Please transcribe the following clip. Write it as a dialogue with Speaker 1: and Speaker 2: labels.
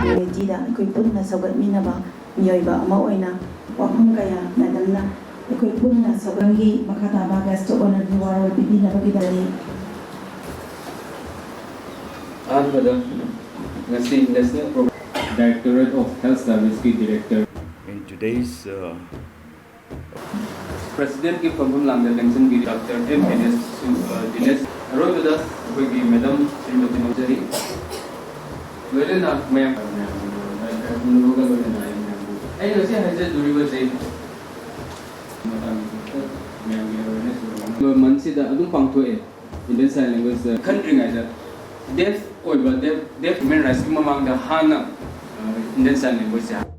Speaker 1: ꯃꯤꯖꯤꯗ ꯑꯩꯈꯣꯏ ꯄꯨꯟꯅ ꯁꯧꯒꯠꯃꯤꯟꯅꯕ ꯃꯤꯑꯣꯏꯕ ꯑꯃ ꯑꯣꯏꯅ ꯋꯥꯐꯝ ꯀꯌꯥ ꯃꯦꯗꯝꯅ ꯑꯩꯈꯣꯏ ꯄꯨꯟꯅ ꯁꯧꯒꯠꯒꯤ ꯃꯈꯥ ꯇꯥꯕ ꯒꯦꯁꯠ ꯑꯣꯅꯔꯒꯤ ꯋꯥꯔꯣꯜ ꯄꯤꯕꯤꯅꯕꯒꯤꯗꯃꯛ
Speaker 2: ꯑꯍꯥꯟꯕꯗ ngasi National Program
Speaker 3: Directorate of Health Service ki Director.
Speaker 4: In today's
Speaker 2: President ki Pambum Lamphel Election ki Dr. Deafness Dinesh Aroyada akoigi Madam Srimati Manjari loina ma'am nuga loina ai ngasi haje duriba sei mansida adum pangthoe Indian Sign Language country ngaida deaf oiba deaf human rights ki mamang da hana Indian Sign Language